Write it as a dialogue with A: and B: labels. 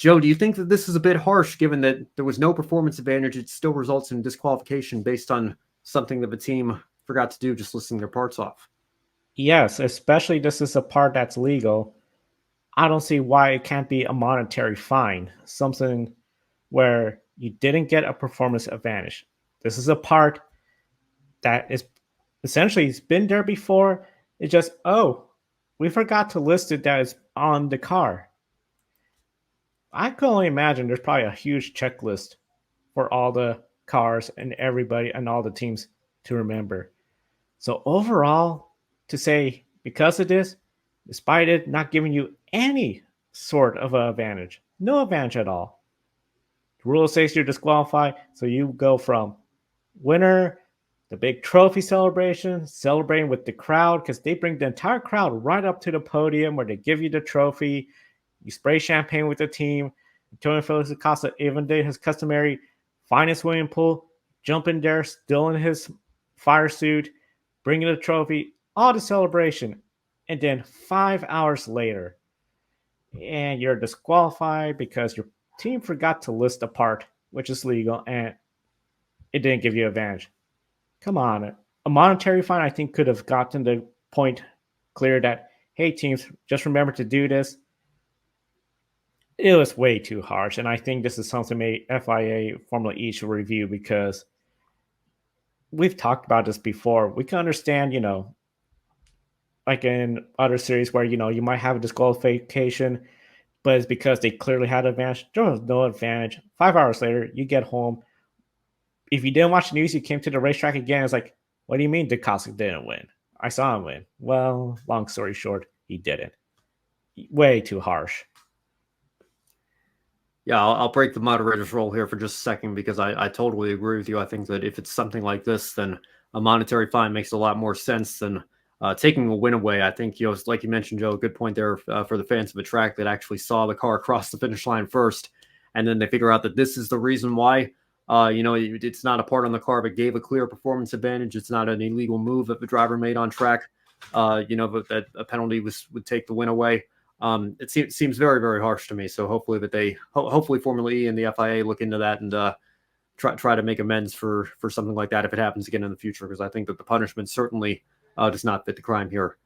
A: Joe, do you think that this is a bit harsh given that there was no performance advantage? It still results in disqualification based on something that the team forgot to do, just listing their parts off.
B: Yes, especially this is a part that's legal. I don't see why it can't be a monetary fine, something where you didn't get a performance advantage. This is a part that is essentially it's been there before. It's just, oh, we forgot to list it that is on the car. I can only imagine there's probably a huge checklist for all the cars and everybody and all the teams to remember. So overall, to say because of this, despite it not giving you any sort of advantage, no advantage at all. The rule says you're disqualified, so you go from winner, the big trophy celebration, celebrating with the crowd because they bring the entire crowd right up to the podium where they give you the trophy. You spray champagne with the team. Antonio Félix da Costa even did his customary finest swimming pool, jump in there, still in his fire suit, bringing the trophy, all the celebration. And then 5 hours later, and you're disqualified because your team forgot to list a part, which is legal, and it didn't give you advantage. Come on. A monetary fine, I think, could have gotten the point clear that, hey, teams, just remember to do this. It was way too harsh. And I think this is something FIA Formula E should review because we've talked about this before. We can understand, like in other series where, you might have a disqualification, but it's because they clearly had advantage. There was no advantage. 5 hours later, you get home. If you didn't watch the news, you came to the racetrack again. It's like, what do you mean DeCosta didn't win? I saw him win. Well, long story short, he didn't. Way too harsh.
A: Yeah, I'll break the moderator's role here for just a second because I totally agree with you. I think that if it's something like this, then a monetary fine makes a lot more sense than taking a win away. I think, like you mentioned, Joe, a good point there for the fans of a track that actually saw the car cross the finish line first, and then they figure out that this is the reason why. It's not a part on the car, but gave a clear performance advantage. It's not an illegal move that the driver made on track. But that a penalty would take the win away. It seems very, very harsh to me. So hopefully hopefully Formula E and the FIA look into that and try to make amends for something like that if it happens again in the future. Because I think that the punishment certainly does not fit the crime here.